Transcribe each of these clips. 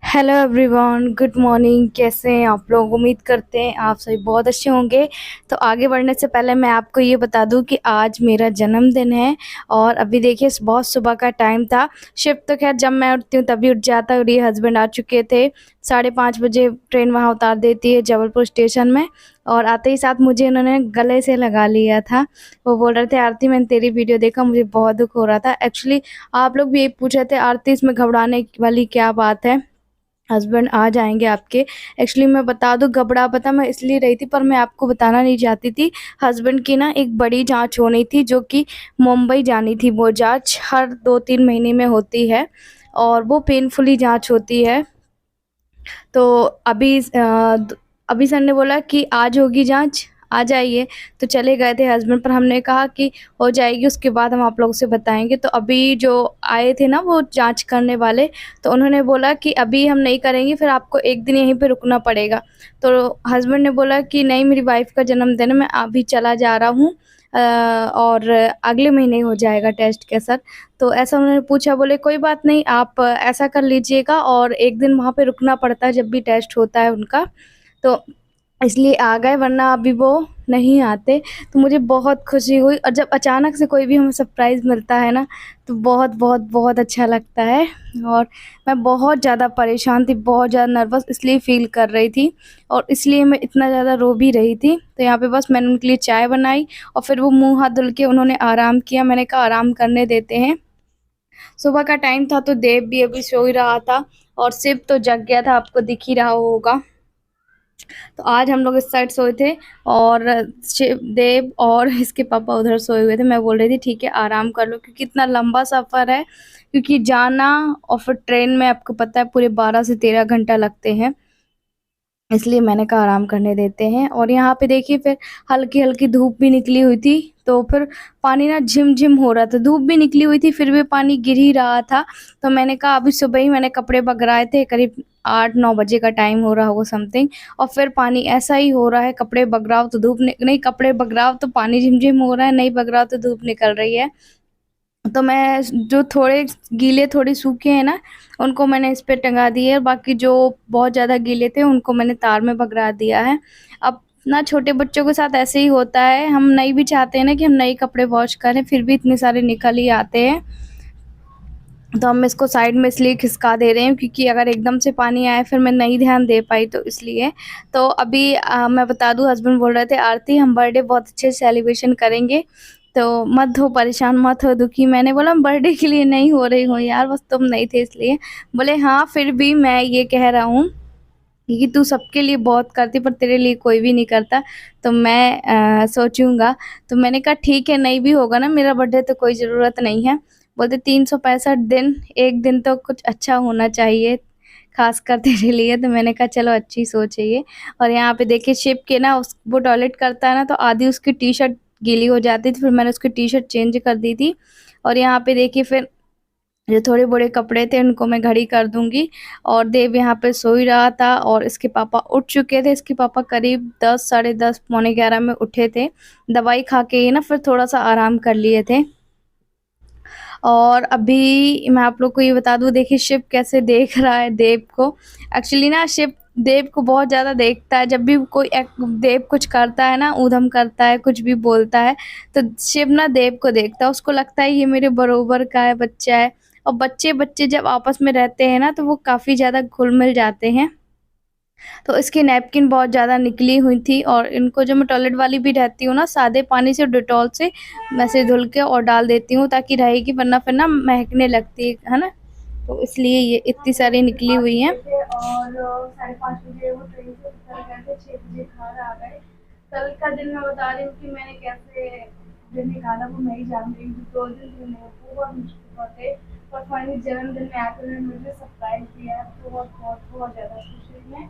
Hello everyone, good morning. कैसे हैं आप लोग? उम्मीद करते हैं आप सभी बहुत अच्छे होंगे। तो आगे बढ़ने से पहले मैं आपको ये बता दूं कि आज मेरा जन्मदिन है। और अभी देखिए बहुत सुबह का टाइम था। शिफ्ट तो खैर जब मैं उठती हूँ तभी उठ जाता है, और ये हस्बैंड आ चुके थे। 5:30 बजे ट्रेन वहाँ उतार देती है जबलपुर स्टेशन में। और आते ही साथ मुझे इन्होंने गले से लगा लिया था। वो बोल रहे थे, आरती मैंने तेरी वीडियो देखा, मुझे बहुत दुख हो रहा था। एक्चुअली आप लोग भी यही पूछ रहे थे, आरती इसमें घबराने वाली क्या बात है, हस्बैंड आ जाएंगे आपके। एक्चुअली मैं बता दूं, घबरा पता मैं इसलिए रही थी, पर मैं आपको बताना नहीं चाहती थी। हस्बैंड की ना एक बड़ी जांच होनी थी, जो कि मुंबई जानी थी। वो जांच हर 2-3 महीने में होती है, और वो पेनफुली जांच होती है। तो अभी सर ने बोला कि आज होगी जांच, आ जाइए। तो चले गए थे हस्बैंड, पर हमने कहा कि हो जाएगी, उसके बाद हम आप लोगों से बताएंगे। तो अभी जो आए थे ना वो जांच करने वाले, तो उन्होंने बोला कि अभी हम नहीं करेंगे, फिर आपको एक दिन यहीं पे रुकना पड़ेगा। तो हस्बैंड ने बोला कि नहीं, मेरी वाइफ का जन्मदिन है, मैं अभी चला जा रहा हूँ, और अगले महीने हो जाएगा टेस्ट के सर। तो ऐसा उन्होंने पूछा, बोले कोई बात नहीं, आप ऐसा कर लीजिएगा, और एक दिन वहाँ पे रुकना पड़ता है जब भी टेस्ट होता है उनका। तो इसलिए आ गए, वरना अभी वो नहीं आते। तो मुझे बहुत खुशी हुई, और जब अचानक से कोई भी हमें सरप्राइज़ मिलता है ना, तो बहुत बहुत बहुत अच्छा लगता है। और मैं बहुत ज़्यादा परेशान थी, बहुत ज़्यादा नर्वस इसलिए फ़ील कर रही थी, और इसलिए मैं इतना ज़्यादा रो भी रही थी। तो यहाँ पे बस मैंने उनके लिए चाय बनाई, और फिर वो मुँह हाथ धुल के उन्होंने आराम किया। मैंने कहा आराम करने देते हैं। सुबह का टाइम था, तो देव भी अभी सो ही रहा था, और शिव तो जग गया था, आपको दिख ही रहा होगा। तो आज हम लोग इस साइड सोए थे, और शिव देव और इसके पापा उधर सोए हुए थे। मैं बोल रही थी ठीक है आराम कर लो, क्योंकि इतना लंबा सफ़र है। क्योंकि जाना और फिर ट्रेन में आपको पता है पूरे 12 से 13 घंटा लगते हैं। इसलिए मैंने कहा आराम करने देते हैं। और यहाँ पे देखिए फिर हल्की हल्की धूप भी निकली हुई थी, तो फिर पानी ना झिम-झिम हो रहा था। धूप भी निकली हुई थी, फिर भी पानी गिर ही रहा था। तो मैंने कहा अभी सुबह ही मैंने कपड़े बगराए थे, करीब 8-9 बजे का टाइम हो रहा होगा समथिंग, और फिर पानी ऐसा ही हो रहा है, कपड़े बगराओ तो धूप नहीं, कपड़े बगराओ तो पानी झिम-झिम हो रहा है, नहीं बगराओ तो धूप निकल रही है। तो मैं जो थोड़े गीले थोड़े सूखे हैं ना, उनको मैंने इस पे टंगा दिए, और बाकी जो बहुत ज़्यादा गीले थे उनको मैंने तार में पकड़ा दिया है। अब ना छोटे बच्चों के साथ ऐसे ही होता है, हम नहीं भी चाहते हैं ना कि हम नए कपड़े वॉश करें, फिर भी इतने सारे निकल ही आते हैं। तो हम इसको साइड में इसलिए खिसका दे रहे हैं, क्योंकि अगर एकदम से पानी आए फिर मैं नहीं ध्यान दे पाई, तो इसलिए। तो अभी मैं बता दूं, हस्बैंड बोल रहे थे आरती हम बर्थडे बहुत अच्छे से सेलिब्रेशन करेंगे, तो मत हो परेशान, मत हो दुखी। मैंने बोला बर्थडे के लिए नहीं हो रही हूँ यार, बस तुम नहीं थे इसलिए। बोले हाँ, फिर भी मैं ये कह रहा हूँ कि तू सबके लिए बहुत करती, पर तेरे लिए कोई भी नहीं करता, तो मैं सोचूंगा। तो मैंने कहा ठीक है, नहीं भी होगा ना मेरा बर्थडे तो कोई ज़रूरत नहीं है। बोलते 365 दिन, एक दिन तो कुछ अच्छा होना चाहिए खासकर तेरे लिए। तो मैंने कहा चलो अच्छी सोच है ये। और यहाँ पे देखिए शिप के ना वो टॉयलेट करता है ना, तो आधी उसकी टी शर्ट गीली हो जाती थी, फिर मैंने उसकी टी शर्ट चेंज कर दी थी। और यहाँ पे देखिए फिर जो थोड़े बड़े कपड़े थे उनको मैं घड़ी कर दूंगी। और देव यहाँ पे सो ही रहा था, और इसके पापा उठ चुके थे। इसके पापा करीब 10, साढ़े 10, पौने 11 में उठे थे। दवाई खा के ही ना फिर थोड़ा सा आराम कर लिए थे। और अभी मैं आप लोग को ये बता दूं, देखिए शिव कैसे देख रहा है देव को। एक्चुअली ना शिव देव को बहुत ज़्यादा देखता है, जब भी कोई देव कुछ करता है ना, ऊधम करता है, कुछ भी बोलता है, तो शिव ना देव को देखता है, उसको लगता है ये मेरे बरोबर का है, बच्चा है। और बच्चे बच्चे जब आपस में रहते हैं ना, तो वो काफ़ी ज़्यादा घुल मिल जाते हैं। तो इसकी नैपकिन बहुत ज़्यादा निकली हुई थी, और इनको जो मैं टॉयलेट वाली भी रहती हूँ ना, सादे पानी से डेटॉल से मैं से धुल के और डाल देती हूँ, ताकि रहेगी, वरना फिर ना महकने लगती है ना। तो इसलिए ये इतनी सारी निकली हुई हैं। और 5:30 बजे वो ट्रेन से उतर गए थे, 6 बजे घर आ गए। कल का दिन मैं बता रही हूँ कि मैंने कैसे दिन निकाला, वो मैं ही जान रही हूँ। 2 दिन थे मेरे बहुत मुश्किल थे, पर फाइनली जन्मदिन में आकर उन्होंने मुझे सरप्राइज दिया। बहुत बहुत बहुत ज़्यादा खुश हुई मैं,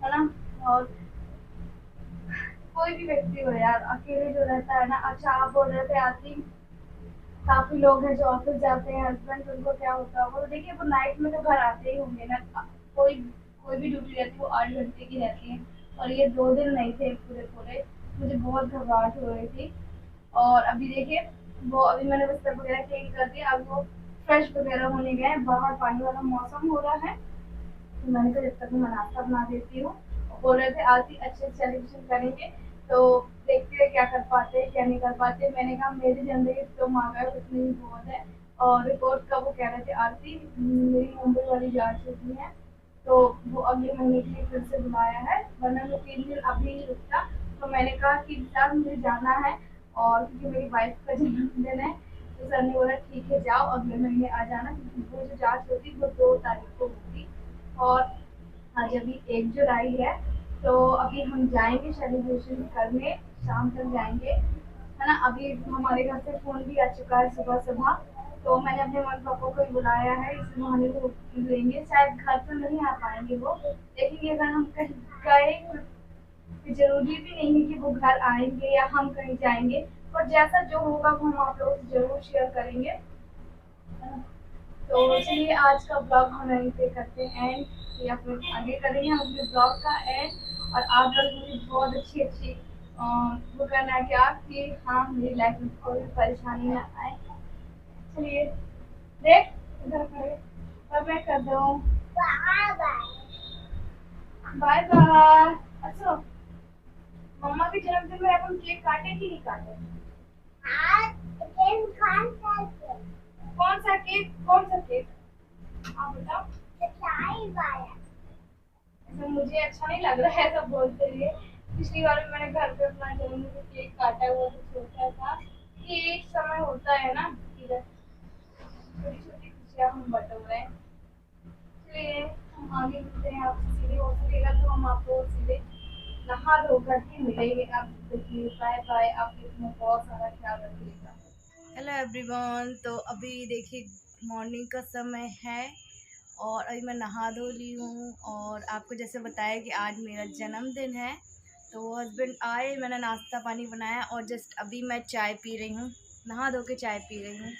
है ना। और कोई भी व्यक्ति हो यार, अकेले जो रहता है ना, अच्छा आप बोल रहे थे आती, काफी लोग हैं जो ऑफिस जाते हैं हस्बैंड, उनको क्या होता होगा। तो देखिए वो नाइट में तो घर आते ही होंगे ना। कोई कोई भी ड्यूटी रहती है वो 8 घंटे की रहती है, और ये 2 दिन नहीं थे पूरे पूरे। मुझे बहुत घबराहट हो रही थी। और अभी देखिए वो, अभी मैंने बिस्तर वगैरह चेंज कर दिया, अब वो फ्रेश वगैरह होने गए हैं। बाहर पानी वाला मौसम हो रहा है, तो मैंने कहा जब तक मैं नाश्ता बना देती हूँ। और बोल रहे थे आरती अच्छे से सेलिब्रेशन करेंगे, तो देखते हैं क्या कर पाते हैं क्या नहीं कर पाते। मैंने कहा मेरी ज़िंदगी तुम आ गए उतनी ही बहुत है। और रिपोर्ट का वो कह रहे थे आरती मेरी मुंबई वाली जाँच होती है, तो वो अगले महीने के लिए फिर से बुलाया है, वरना मैं 3 दिन अभी नहीं रुकता। तो मैंने कहा कि सर मुझे जाना है, और क्योंकि मेरी वाइफ का जन्मदिन है, तो सर ने बोला ठीक है जाओ अगले महीने आ जाना, क्योंकि वो जो जाँच होती वो 2 तारीख को होगी। और आज अभी 1 जुलाई है, तो अभी हम जाएँगे सेलिब्रेशन करने, शाम तक जाएँगे, है ना? अभी हमारे घर से फ़ोन भी आ चुका है सुबह-सुबह, तो मैंने अपने मम्मी-पापा को ही बुलाया है, इस बहाने वो लेंगे। शायद घर तो नहीं आ पाएँगे वो, लेकिन ये अगर हम कहीं गए तो ज़रूरी भी नहीं है कि वो घर आएँगे या हम कहीं जाएँगे, पर जैसा जो होगा वो हम आप लोगों से ज़रूर शेयर करेंगे, है ना? तो चलिए आज का ब्लॉग हम यहीं पे करते हैं एंड, या फिर आगे करेंगे हम अपने ब्लॉग का एंड। और आप लोग मुझे बहुत अच्छी वो करना है क्या कि हाँ मेरी लाइफ में कोई भी परेशानी ना आए। चलिए देख इधर खड़े, अब मैं कर दूँ बाय बाय। अच्छा मम्मा के जन्मदिन में अपन केक काटे कि नहीं काटे? कौन सा केक कौन सा केक? हाँ बताओ। ऐसा मुझे अच्छा नहीं लग रहा है सब बोलते हुए। पिछली बार भी मैंने घर पे अपना जन्मदिन का केक काटा हुआ तो छोटा था। ये एक समय होता है ना कि छोटी छोटी खुशियाँ हम बटोर रहे हैं। चलिए हम आगे मिलते हैं आपसे, सीधे हो सकेगा तो हम आपको सीधे नहा धोकर ही मिलेंगे। आप देखिए बाय बाय, आप अपना बहुत सारा ख्याल रखिएगा। हेलो एवरीवन, तो अभी देखिए मॉर्निंग का समय है और अभी मैं नहा धो ली हूँ। और आपको जैसे बताया कि आज मेरा जन्मदिन है, तो हस्बैंड आए, मैंने नाश्ता पानी बनाया और जस्ट अभी मैं चाय पी रही हूँ, नहा धो के चाय पी रही हूँ।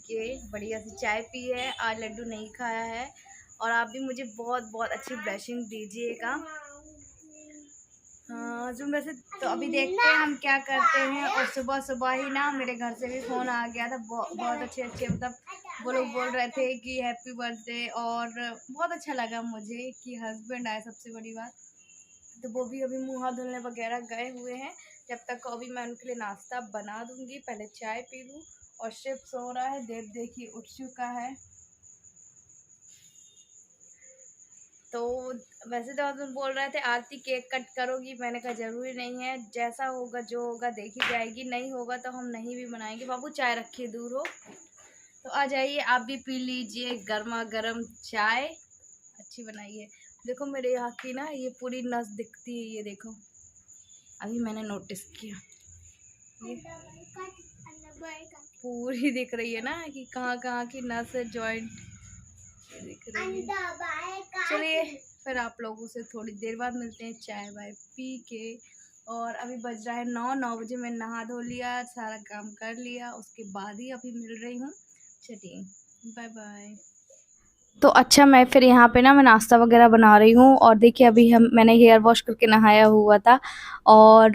ये बढ़िया सी चाय पी है, आज लड्डू नहीं खाया है। और आप भी मुझे बहुत बहुत अच्छी ब्लेसिंग दीजिएगा। हाँ जो वैसे, तो अभी देखते हैं हम क्या करते हैं। और सुबह सुबह ही ना मेरे घर से भी फ़ोन आ गया था, बहुत अच्छे अच्छे मतलब वो लोग बोल रहे थे कि हैप्पी बर्थडे। और बहुत अच्छा लगा मुझे कि हस्बैंड आए, सबसे बड़ी बात। तो वो भी अभी मुँह हाथ धुलने वगैरह गए हुए हैं, जब तक को अभी मैं उनके लिए नाश्ता बना दूँगी, पहले चाय पी लूँ। और शिव सो रहा है, देव देखिए उठ चुका है। तो वैसे तो हस्बैंड बोल रहे थे आरती केक कट करोगी, मैंने कहा ज़रूरी नहीं है, जैसा होगा जो होगा देखी जाएगी, नहीं होगा तो हम नहीं भी बनाएंगे। बाबू चाय रखिए दूर हो, तो आ जाइए आप भी पी लीजिए गर्मा गर्म चाय, अच्छी बनाइए। देखो मेरे यहाँ की ना ये पूरी नस दिखती है, ये देखो अभी मैंने नोटिस किया, ये पूरी दिख रही है ना कि कहाँ कहाँ की नस है, जॉइंट दिख रही है। चलिए फिर आप लोगों से थोड़ी देर बाद मिलते हैं चाय वाय पी के। और अभी बज रहा है 9 बजे, मैं नहा धो लिया, सारा काम कर लिया, उसके बाद ही अभी मिल रही हूँ। चलिए बाय बाय। तो अच्छा मैं फिर यहाँ पे ना मैं नाश्ता वगैरह बना रही हूँ। और देखिए अभी मैंने हेयर वॉश करके नहाया हुआ था। और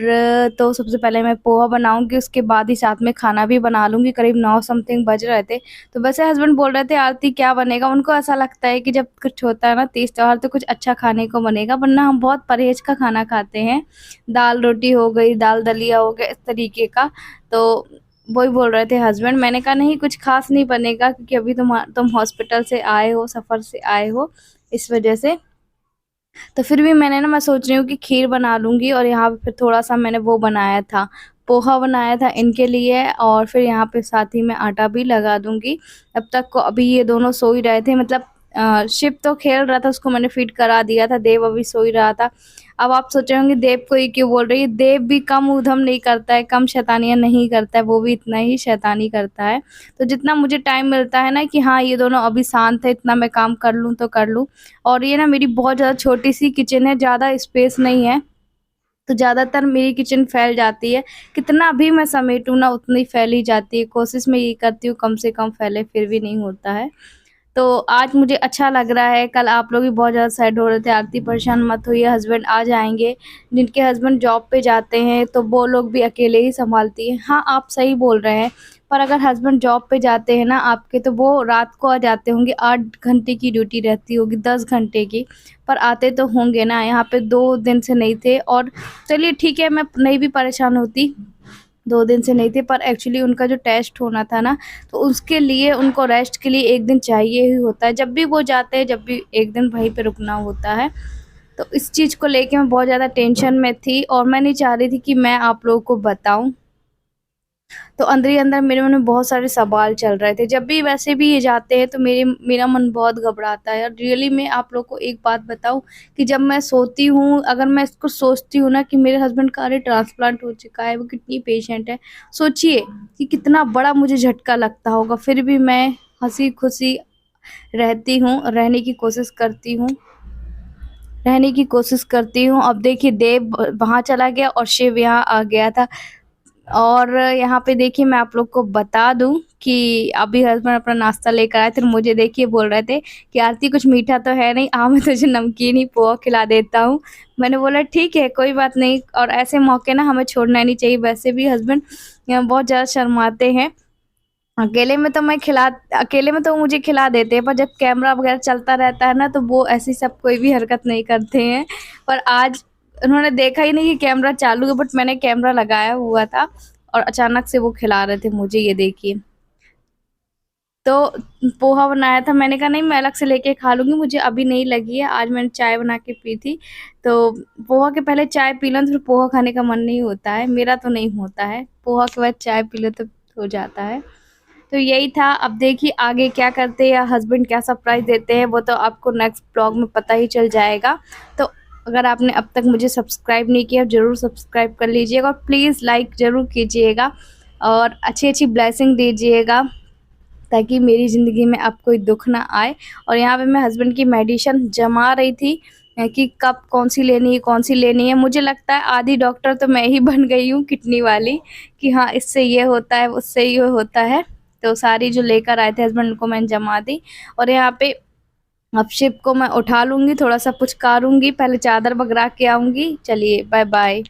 तो सबसे पहले मैं पोहा बनाऊँगी, उसके बाद ही साथ में खाना भी बना लूँगी। करीब 9 समथिंग बज रहे थे। तो वैसे हस्बैंड बोल रहे थे आरती क्या बनेगा, उनको ऐसा लगता है कि जब कुछ होता है ना तीज त्योहार तो कुछ अच्छा खाने को बनेगा, वरना हम बहुत परहेज़ का खाना खाते हैं। दाल रोटी हो गई, दाल दलिया हो गया, इस तरीके का। तो वही बोल रहे थे हस्बैंड, मैंने कहा नहीं कुछ ख़ास नहीं बनेगा, क्योंकि अभी तुम हॉस्पिटल से आए हो, सफ़र से आए हो, इस वजह से। तो फिर भी मैंने ना मैं सोच रही हूँ कि खीर बना लूँगी। और यहाँ पे फिर थोड़ा-सा मैंने वो बनाया था, पोहा बनाया था इनके लिए। और फिर यहाँ पे साथ ही में आटा भी लगा दूँगी। तब तक को अभी ये दोनों सो ही रहे थे, मतलब शिव तो खेल रहा था, उसको मैंने फ़ीड करा दिया था, देव अभी सो ही रहा था। अब आप सोच रहे होंगे देव को ये क्यों बोल रही है, देव भी कम ऊधम नहीं करता है, कम शैतानियाँ नहीं करता है, वो भी इतना ही शैतानी करता है। तो जितना मुझे टाइम मिलता है ना कि हाँ, ये दोनों अभी शांत है, इतना मैं काम कर लूँ तो कर लूँ। और ये ना मेरी बहुत ज़्यादा छोटी-सी किचन है, ज़्यादा स्पेस नहीं है, तो ज़्यादातर मेरी किचन फैल जाती है। कितना भी मैं समेटूँ ना उतनी फैल ही जाती है, कोशिश मैं यही करती हूँ कम से कम फैले, फिर भी नहीं होता है। तो आज मुझे अच्छा लग रहा है, कल आप लोग भी बहुत ज़्यादा सैड हो रहे थे, आरती परेशान मत होइए, हस्बैंड आ जाएँगे। जिनके हस्बैंड जॉब पे जाते हैं, तो वो लोग भी अकेले ही सँभालती हैं। हाँ, आप सही बोल रहे हैं, पर अगर हस्बैंड जॉब पे जाते हैं ना आपके, तो वो रात को आ जाते होंगे, 8 घंटे की ड्यूटी रहती होगी, 10 घंटे की, पर आते तो होंगे ना। यहाँ पे 2 दिन से नहीं थे, और चलिए ठीक है, मैं नहीं भी परेशान होती, 2 दिन से नहीं थे, पर एक्चुअली उनका जो टेस्ट होना था ना, तो उसके लिए उनको रेस्ट के लिए 1 दिन चाहिए ही होता है। जब भी वो जाते हैं, जब भी 1 दिन वहीं पे रुकना होता है। तो इस चीज़ को लेके मैं बहुत ज़्यादा टेंशन में थी, और मैं नहीं चाह रही थी कि मैं आप लोगों को बताऊँ। तो अंदर ही अंदर मेरे मन में बहुत सारे सवाल चल रहे थे। जब भी वैसे भी ये जाते हैं तो मेरा मन बहुत घबराता है, और रियली मैं आप लोग को एक बात बताऊँ कि जब मैं सोती हूँ, अगर मैं इसको सोचती हूँ ना कि मेरे हस्बैंड का अरे ट्रांसप्लांट हो चुका है, वो कितनी पेशेंट है, सोचिए कि कितना बड़ा मुझे झटका लगता होगा। फिर भी मैं हँसी-खुशी रहती हूँ, रहने की कोशिश करती हूँ। अब देखिए देव वहाँ चला गया और शिव यहाँ आ गया था। और यहाँ पे देखिए मैं आप लोग को बता दूँ कि अभी हस्बैंड अपना नाश्ता लेकर आए थे, तो मुझे देखिए बोल रहे थे कि आरती कुछ मीठा तो है नहीं, मैं तुझे नमकीन ही पोहा खिला देता हूँ। मैंने बोला ठीक है, कोई बात नहीं, और ऐसे मौके ना हमें छोड़ना नहीं चाहिए। वैसे भी हस्बैंड बहुत ज़्यादा शर्माते हैं। अकेले में तो मुझे खिला देते हैं, पर जब कैमरा वगैरह चलता रहता है ना, तो वो ऐसी सब कोई भी हरकत नहीं करते हैं। पर आज उन्होंने देखा ही नहीं कि कैमरा चालू है, बट मैंने कैमरा लगाया हुआ था, और अचानक से वो खिला रहे थे मुझे, ये देखिए। तो पोहा बनाया था, मैंने कहा नहीं मैं अलग से लेके खा लूँगी, मुझे अभी नहीं लगी है। आज मैंने चाय बना के पी थी, तो पोहा के पहले चाय पी लो तो फिर पोहा खाने का मन नहीं होता है, मेरा तो नहीं होता है। पोहा के बाद चाय पी लो तो हो जाता है। तो यही था, अब देखिए आगे क्या करते हैं या हस्बैंड क्या सरप्राइज़ देते हैं, वो तो आपको नेक्स्ट ब्लॉग में पता ही चल जाएगा। तो अगर आपने अब तक मुझे सब्सक्राइब नहीं किया, ज़रूर सब्सक्राइब कर लीजिएगा, और प्लीज़ लाइक ज़रूर कीजिएगा, और अच्छी-अच्छी ब्लेसिंग दीजिएगा, ताकि मेरी ज़िंदगी में अब कोई दुःख ना आए। और यहाँ पे मैं हस्बैंड की मेडिसिन जमा रही थी कि कब कौन-सी लेनी है। मुझे लगता है आधी डॉक्टर तो मैं ही बन गई हूँ किडनी वाली, कि हाँ, इससे ये होता है, उससे ये होता है। तो सारी जो लेकर आए थे हस्बैंड, उनको मैंने जमा दी, और यहाँ पे अब शिप को मैं उठा लूँगी, थोड़ा-सा पुचकारूँगी, पहले चादर बगरा के आऊँगी। चलिए बाय-बाय।